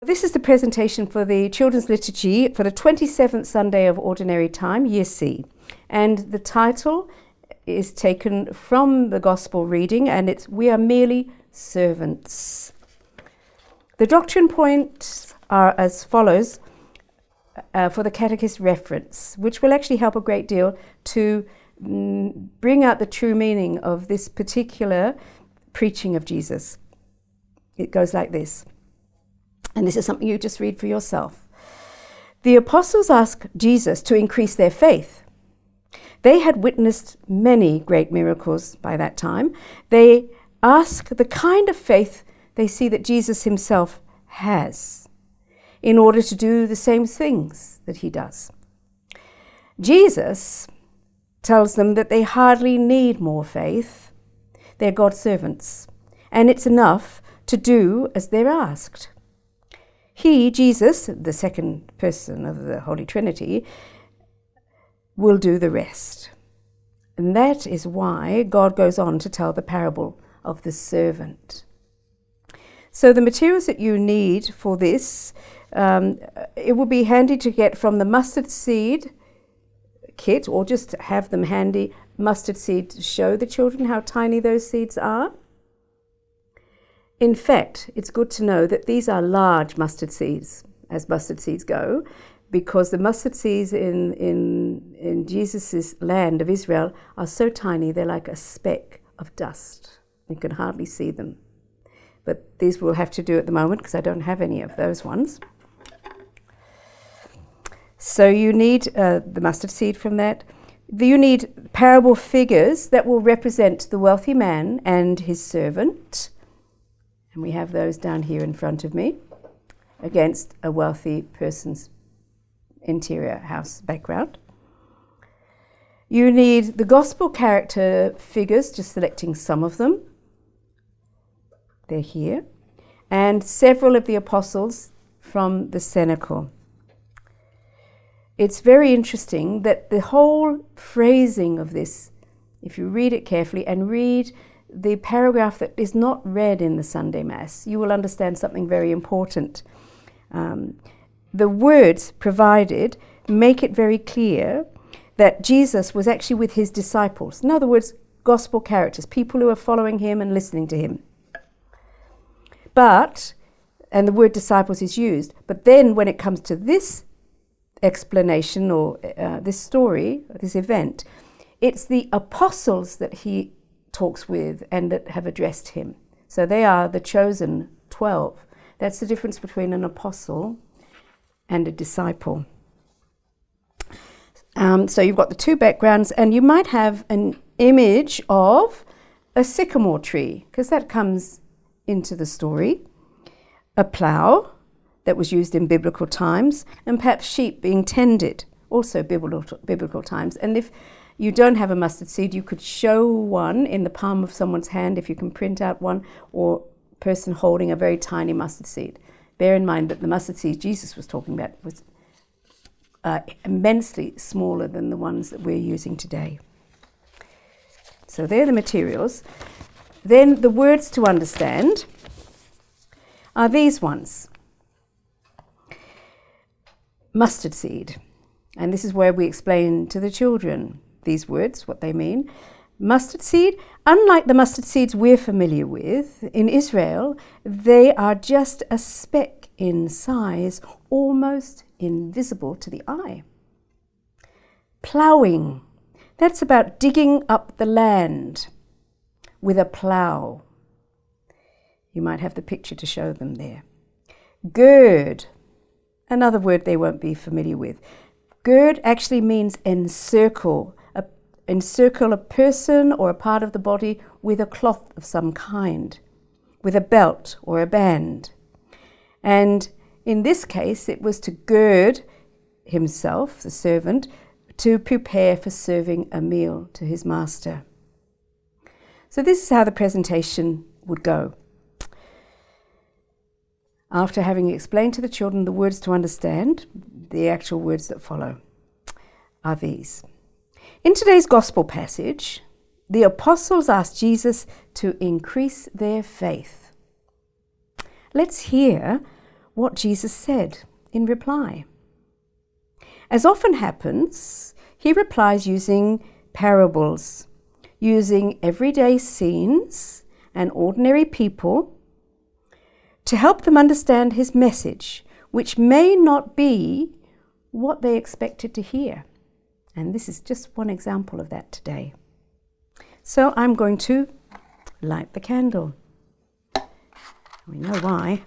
This is the presentation for the Children's Liturgy for the 27th Sunday of Ordinary Time, Year C. And the title is taken from the Gospel reading, and it's "We are merely servants." The doctrine points are as follows for the catechist reference, which will actually help a great deal to bring out the true meaning of this particular preaching of Jesus. It goes like this. And this is something you just read for yourself. The apostles asked Jesus to increase their faith. They had witnessed many great miracles by that time. They ask the kind of faith they see that Jesus himself has in order to do the same things that he does. Jesus tells them that they hardly need more faith. They're God's servants, and it's enough to do as they're asked. He, Jesus, the second person of the Holy Trinity, will do the rest. And that is why God goes on to tell the parable of the servant. So the materials that you need for this, it will be handy to get from the mustard seed kit, or just have them handy, mustard seed, to show the children how tiny those seeds are. In fact, it's good to know that these are large mustard seeds, as mustard seeds go, because the mustard seeds in Jesus' land of Israel are so tiny, they're like a speck of dust. You can hardly see them. But these we'll have to do at the moment because I don't have any of those ones. So you need the mustard seed from that. You need parable figures that will represent the wealthy man and his servant. And we have those down here in front of me against a wealthy person's interior house background. You need the gospel character figures, just selecting some of them. They're here. And several of the apostles from the Cenacle. It's very interesting that the whole phrasing of this, if you read it carefully and read the paragraph that is not read in the Sunday Mass, you will understand something very important. The words provided make it very clear that Jesus was actually with his disciples. In other words, gospel characters, people who are following him and listening to him. And the word disciples is used, but then when it comes to this explanation or this story, this event, it's the apostles that he talks with and that have addressed him. So they are the chosen 12. That's the difference between an apostle and a disciple. So you've got the two backgrounds, and you might have an image of a sycamore tree, because that comes into the story, a plough that was used in biblical times, and perhaps sheep being tended, also biblical times. And if you don't have a mustard seed, you could show one in the palm of someone's hand, if you can print out one, or a person holding a very tiny mustard seed. Bear in mind that the mustard seed Jesus was talking about was immensely smaller than the ones that we're using today. So they're the materials. Then the words to understand are these ones. Mustard seed. And this is where we explain to the children these words, what they mean. Mustard seed, unlike the mustard seeds we're familiar with, in Israel, they are just a speck in size, almost invisible to the eye. Ploughing, that's about digging up the land with a plough. You might have the picture to show them there. Gird, another word they won't be familiar with. Gird actually means encircle. Encircle a person or a part of the body with a cloth of some kind, with a belt or a band. And in this case, it was to gird himself, the servant, to prepare for serving a meal to his master. So this is how the presentation would go. After having explained to the children the words to understand, the actual words that follow are these. In today's gospel passage, the apostles asked Jesus to increase their faith. Let's hear what Jesus said in reply. As often happens, he replies using parables, using everyday scenes and ordinary people to help them understand his message, which may not be what they expected to hear. And this is just one example of that today. So I'm going to light the candle. We know why.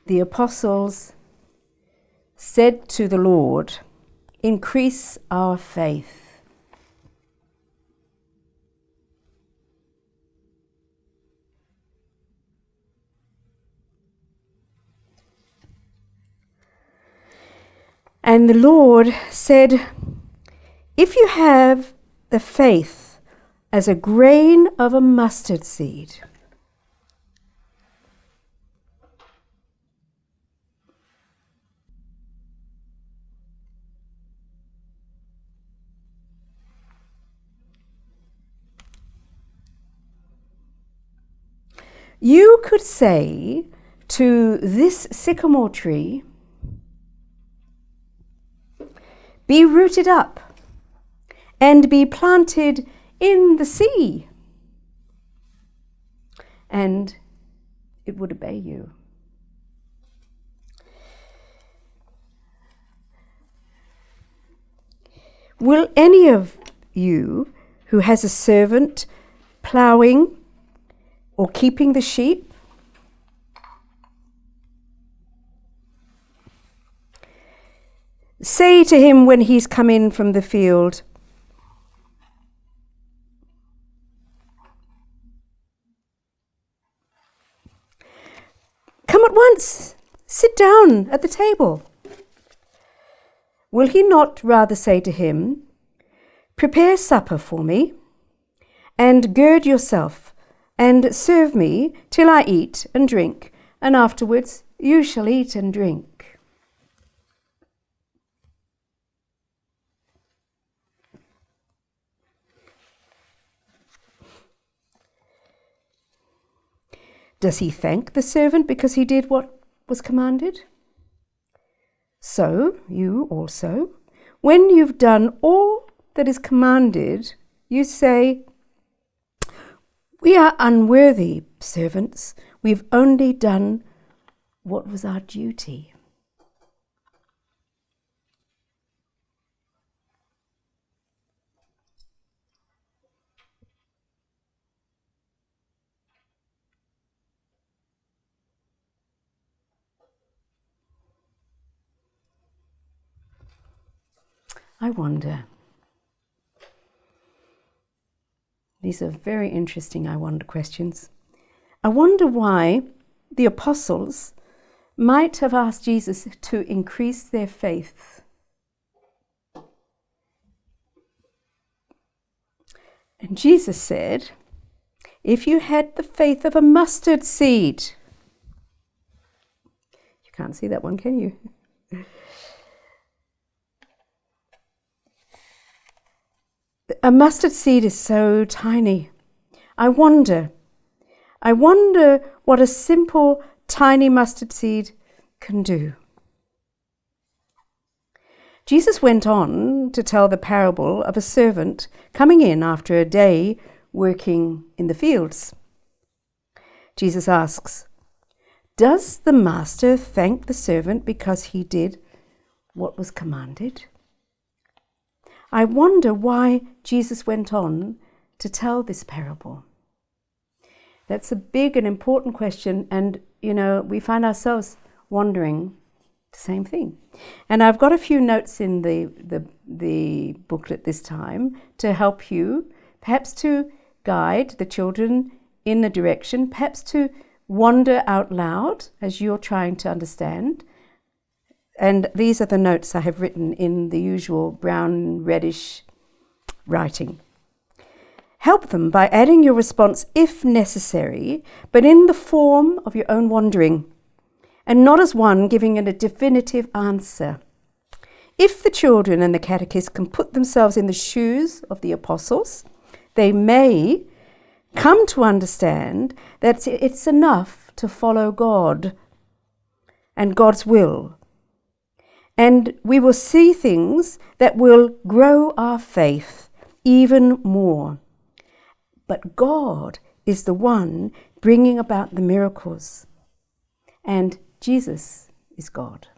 The apostles said to the Lord, "Increase our faith." And the Lord said, "If you have the faith as a grain of a mustard seed." You could say to this sycamore tree, "Be rooted up and be planted in the sea," and it would obey you. Will any of you who has a servant ploughing or keeping the sheep say to him when he's come in from the field, "Come at once, sit down at the table"? Will he not rather say to him, "Prepare supper for me, and gird yourself, and serve me till I eat and drink, and afterwards you shall eat and drink"? Does he thank the servant because he did what was commanded? So you also, when you've done all that is commanded, you say, "We are unworthy servants. We've only done what was our duty." I wonder. These are very interesting I wonder questions. I wonder why the apostles might have asked Jesus to increase their faith. And Jesus said, "If you had the faith of a mustard seed." You can't see that one, can you? A mustard seed is so tiny. I wonder what a simple, tiny mustard seed can do. Jesus went on to tell the parable of a servant coming in after a day working in the fields. Jesus asks, "Does the master thank the servant because he did what was commanded?" I wonder why Jesus went on to tell this parable. That's a big and important question, and we find ourselves wondering the same thing. And I've got a few notes in the booklet this time to help you, perhaps to guide the children in a direction, perhaps to wonder out loud as you're trying to understand. And these are the notes I have written in the usual brown reddish writing. Help them by adding your response if necessary, but in the form of your own wondering, and not as one giving it a definitive answer. If the children and the catechist can put themselves in the shoes of the apostles, they may come to understand that it's enough to follow God and God's will. And we will see things that will grow our faith even more. But God is the one bringing about the miracles. And Jesus is God.